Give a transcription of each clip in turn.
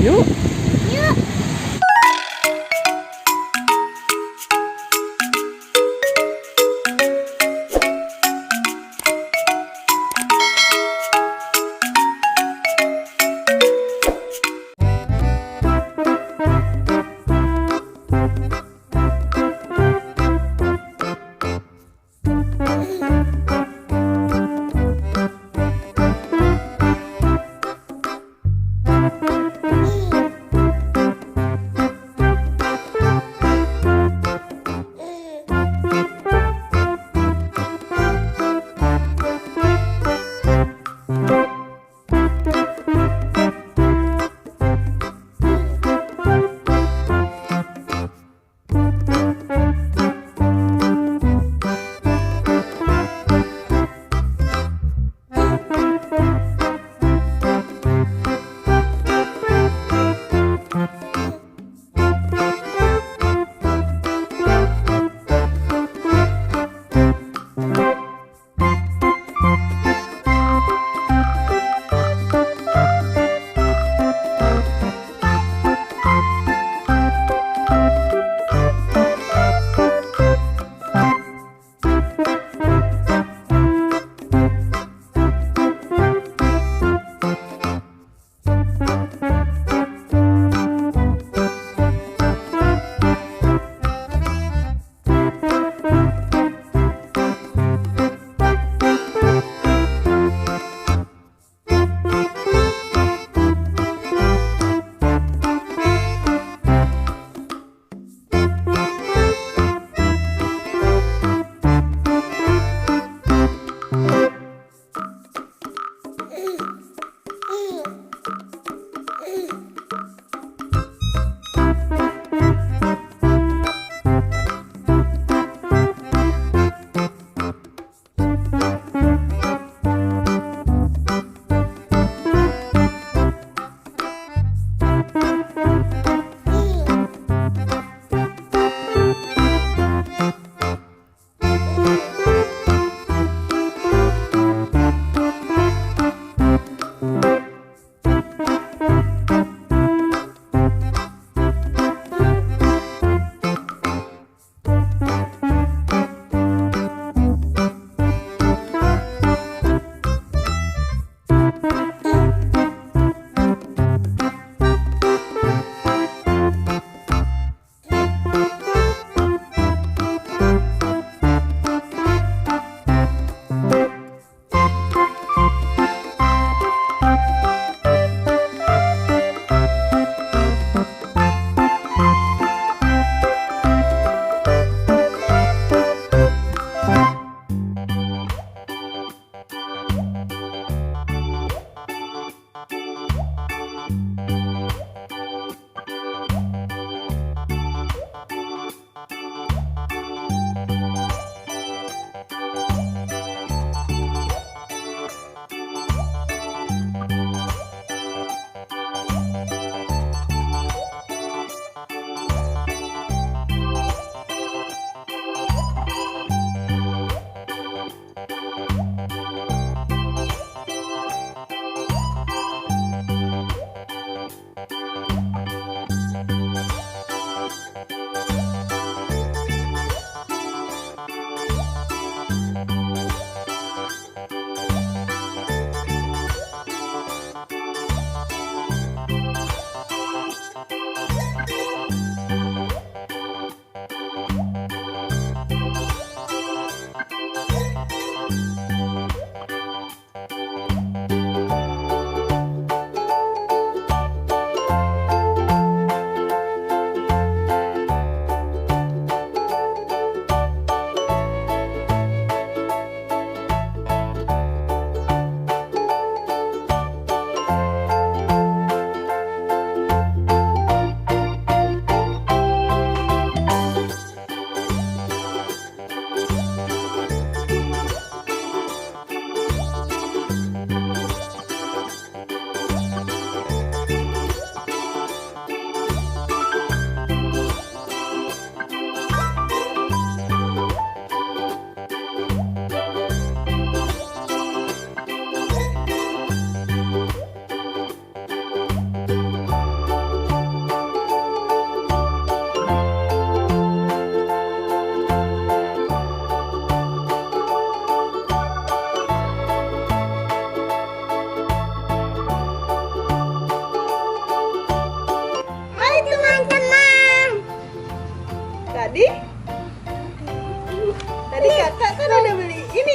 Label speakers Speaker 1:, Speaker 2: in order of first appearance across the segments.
Speaker 1: yuk.
Speaker 2: Yuk.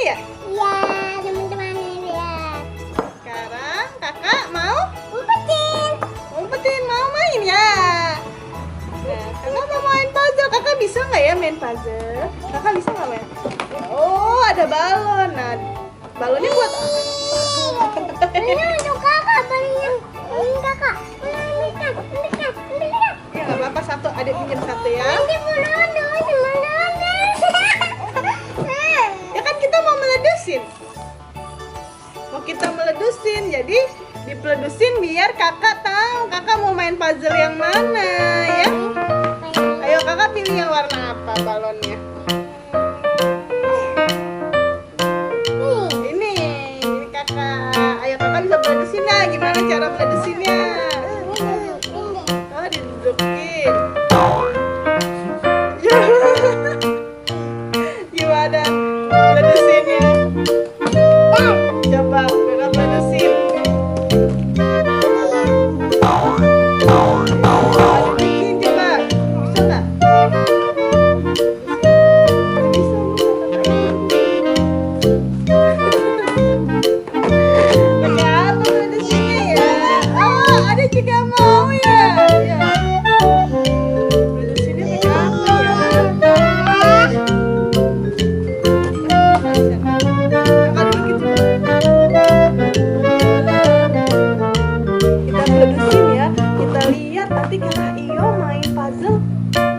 Speaker 1: ya?
Speaker 2: Iya, teman-teman lihat.
Speaker 1: Sekarang kakak mau
Speaker 2: Umpetin.
Speaker 1: umpetin, mau main ya? Nah, kakak mau main puzzle. Kakak bisa nggak ya main puzzle? Kakak bisa nggak main? Oh, ada balon. Nah, balonnya buat
Speaker 2: Ini untuk kakak, beliin kakak. Mendekat.
Speaker 1: ya nggak apa-apa, satu. Adik pinjam satu ya.
Speaker 2: Nanti teman-teman.
Speaker 1: Ya kan kita mau meledusin. Mau kita meledusin, jadi dipeledusin biar kakak tahu kakak mau main puzzle yang mana ya. Ayo kakak pilih yang warna apa balonnya? Ini kakak. Ayo kakak bisa meledusin ya. Gimana cara meledusinnya? Oh, didudukin. Gimana meledusinnya? Coba kakak meledusin. Bikin coba. Bisa nggak? Pakai apa meledusinnya ya? Oh, ada juga mau ya. Ya. Meledusinnya pakai apa ya? Kakak bikin coba. Kita meledusin ya. Kita lihat nanti kakak Iyo main puzzle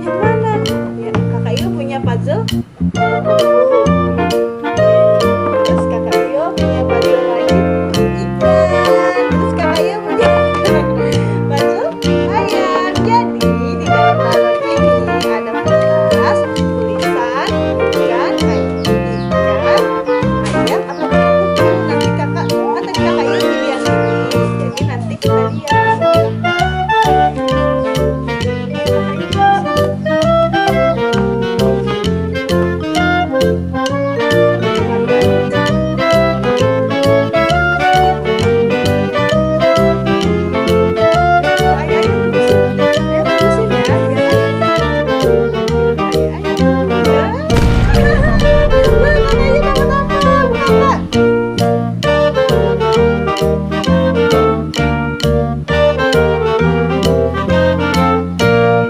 Speaker 1: yang mana? Ya, kakak Iyo punya puzzle. Terus kakak Iyo punya puzzle lagi ikan. Terus kakak Iyo punya puzzle ayam. Jadi di dalam balon ini ada kertas, tulisan, ikan, ayam atau kupu. Nanti kakak Iyo pilih yang ini. Jadi nanti kita lihat.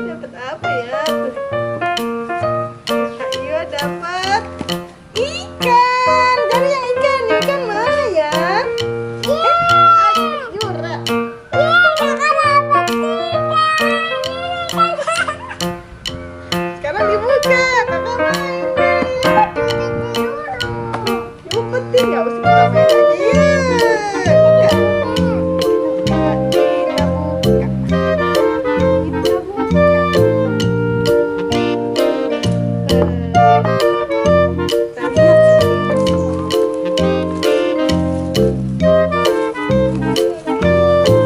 Speaker 1: Dapat apa ya? Kak Iyo dapat ikan. Dari yang ikan mana ya? Jura. Sekarang dibuka, kakak main. Diumpetin ya, harus kita main lagi ya. Buka. Kita buka. Kita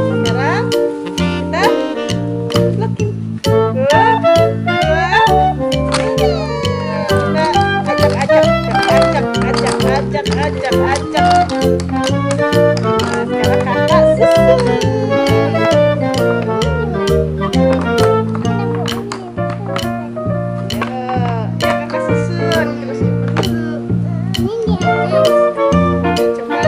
Speaker 1: sekarang kita lekin. Dua, kita ajak. Nah, sekarang kakak susun. Ya kakak susun. Kita simpen dulu. Coba.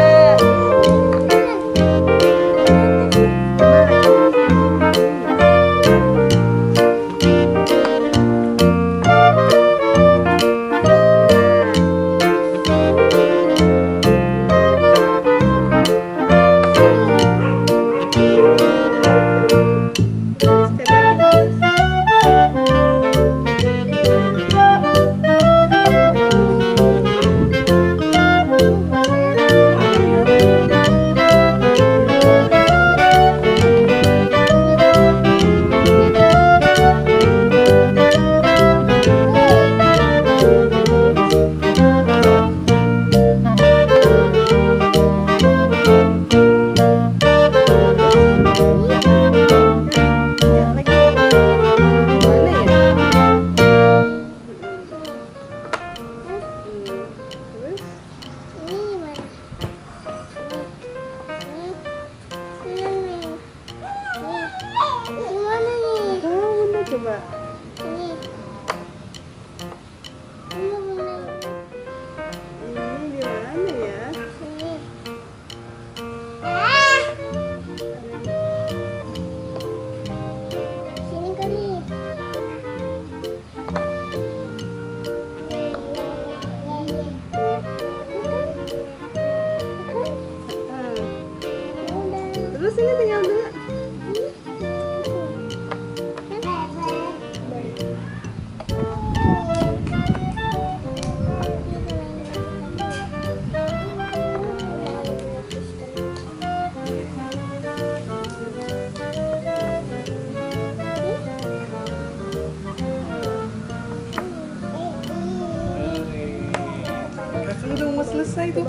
Speaker 1: belum mau selesai tuh.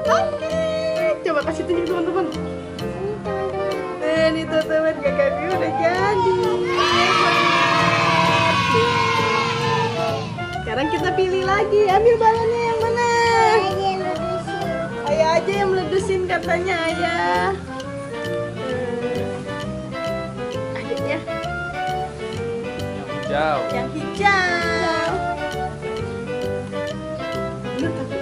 Speaker 1: Oke, coba kasih tunjuk teman-teman. Ini teman-teman kakak Bi udah jadi. Sekarang kita pilih lagi, ambil balonnya yang mana? Ayah aja yang meledusin katanya ayah. Adiknya
Speaker 3: Hijau.
Speaker 1: yang hijau. Bener tapi.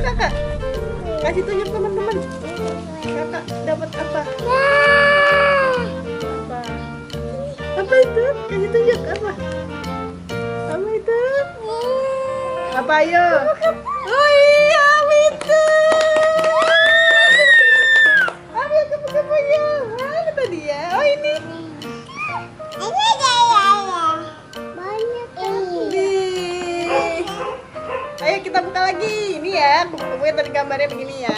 Speaker 1: Kakak, kasih tunjuk teman-teman. Kakak dapat apa? Apa? Apa itu? Kasih tunjuk apa? Apa itu? Apa ayo? Oh iya, itu. Ambil kupu-kupunya. Mana tadi ya? Oh ini. Nih. Ayo kita buka lagi. Ini ya, kupu-kupunya tadi gambarnya begini ya.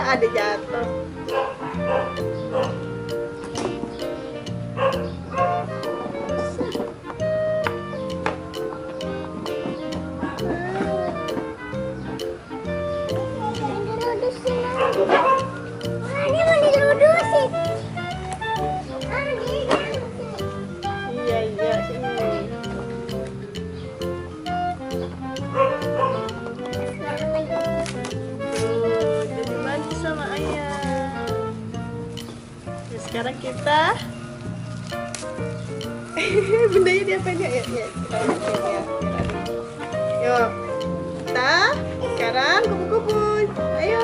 Speaker 1: Ada jatuh. Iya iya sini. Jadi mandi sama ayah. Ya, sekarang kita bendanya diapain ya? Ya, kita masukin ya. Yuk, kita sekarang kupu-kupu. Ayo.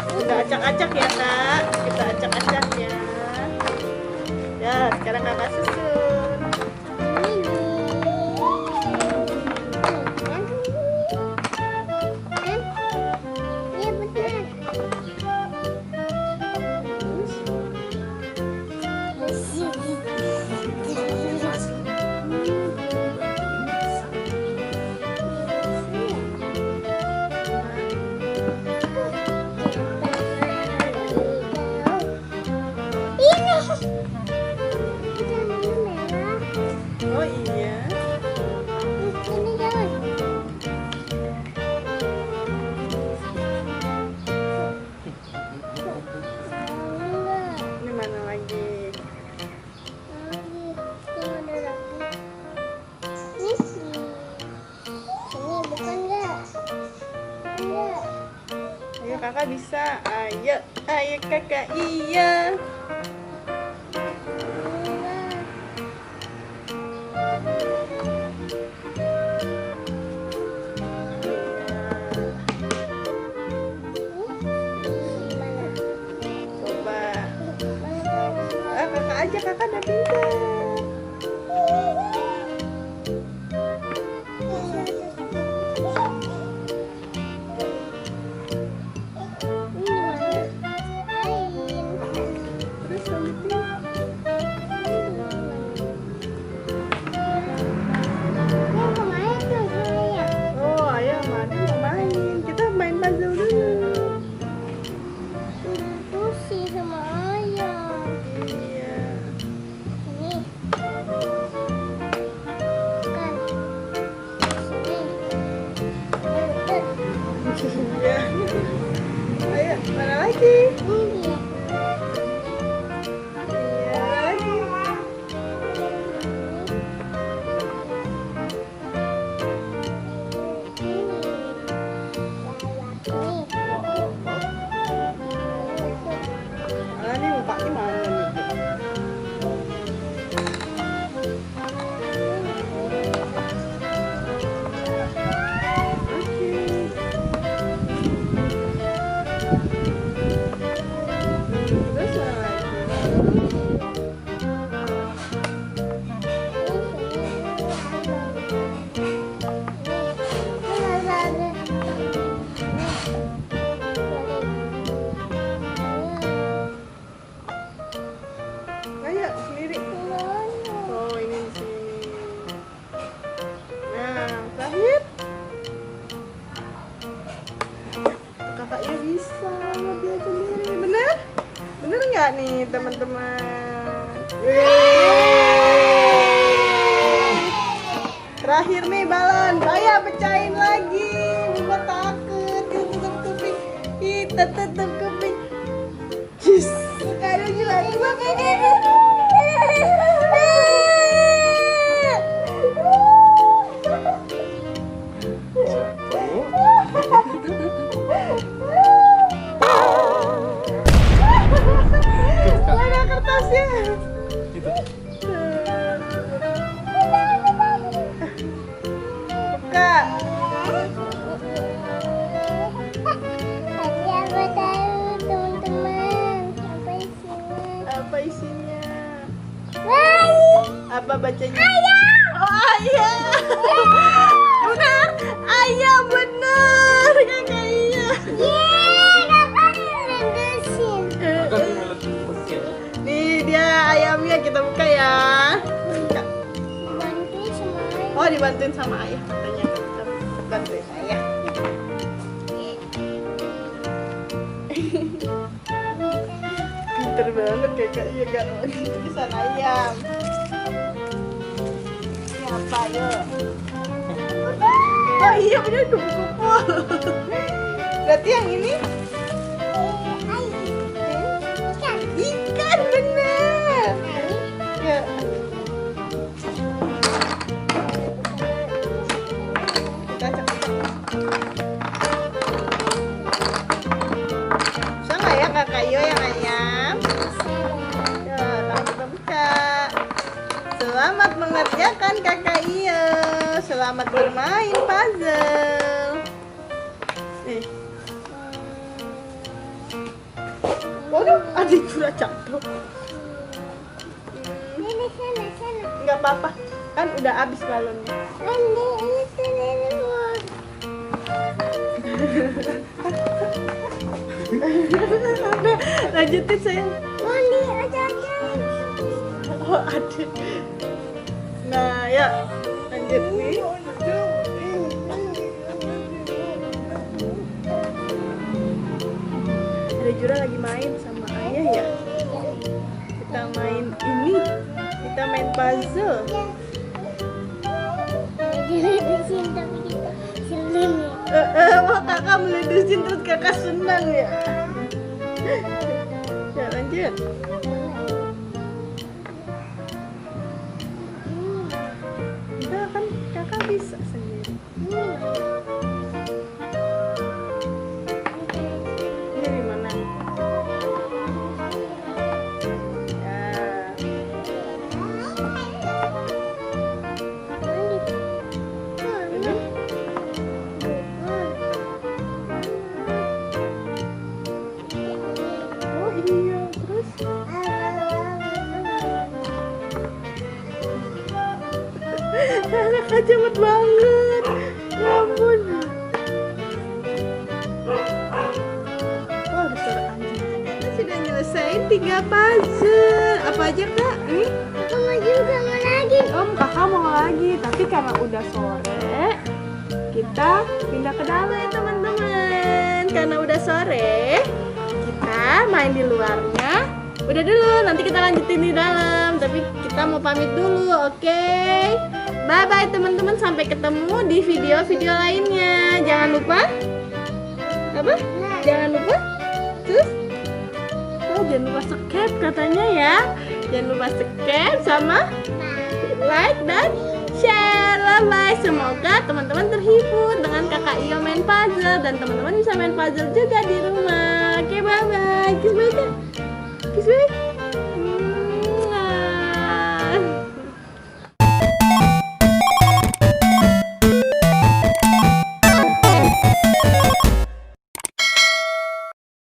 Speaker 1: Kita acak-acak ya kak. Kita acak-acak ya. Ya, sekarang kakak susun. Oh iya. Ini mana lagi? Ayo kakak bisa. Ayo, ayo kakak iya. Coba. Kakak aja, kakak udah pintar. Terus lanjutin. Oh, ayah mana mau main? Kita main puzzle dulu. Iya. Iya. Ayo, mana lagi? Iya, lagi. Mana nih mukanya mana nih? Oke. nggak nih teman-teman? Terakhir nih balon, Ayah pecahin lagi. Bunda takut, tutup kuping. Kita tutup kuping. Cus, ada lagi. Ada kertasnya. Buka.
Speaker 2: Tapi aku tahu teman-teman apa isinya.
Speaker 1: Apa isinya?
Speaker 2: Wah,
Speaker 1: Apa bacanya?
Speaker 2: ayam.
Speaker 1: Oh, ayam. Benar, ayam benar. Kakak iya.
Speaker 2: Yeay, kakak ngerendesin.
Speaker 1: Nih dia ayamnya, kita buka ya. Buka.
Speaker 2: Bantuin sama ayam.
Speaker 1: Oh, dibantuin sama ayah katanya. Kita bantuin ayah. Pinter banget kakaknya gak tulisan ayam. Ini apa ya? Oh iya bener, kupu-kupu. Berarti yang ini ikan bener. Ya. Kita cepet. Bisa nggak ya kakak Iyo yang ayam? Ya, langsung kita buka. Selamat mengerjakan kakak Iyo. Selamat bermain puzzle. Nih. Waduh, adik sudah jatuh.
Speaker 2: Ini sana.
Speaker 1: Nggak apa-apa, kan udah habis balonnya.
Speaker 2: Ini sana.
Speaker 1: Udah, lanjutin sayang.
Speaker 2: Mandi aja.
Speaker 1: Oh, ada. Nah, ya. Lanjut nih. Ada Jura lagi main sama ayah ya. Kita main ini. Kita main puzzle.
Speaker 2: Diledesin tapi kita seneng ya.
Speaker 1: Wah, kakak meledusin terus kakak senang ya. Ya, lanjut. Udah kan kakak bisa sendiri. Ini di mana? Ya. Ini. Oh iya, terus kakak cepet banget. Ya ampun. Oh, ada suara anjing. Kita sudah nyelesain 3 puzzle. Apa aja kak? Ini?
Speaker 2: Aku mau juga mau lagi.
Speaker 1: Kakak mau lagi, tapi karena udah sore, kita pindah ke dalam ya teman-teman. Karena udah sore, kita main di luarnya. Udah dulu, nanti kita lanjutin di dalam. Tapi kita mau pamit dulu, oke? Bye-bye teman-teman, sampai ketemu di video-video lainnya. Jangan lupa, apa? Jangan lupa, terus? Oh, jangan lupa subscribe katanya ya. Jangan lupa subscribe sama like dan share. Bye. Semoga teman-teman terhibur dengan kakak Iyo main puzzle dan teman-teman bisa main puzzle juga di rumah.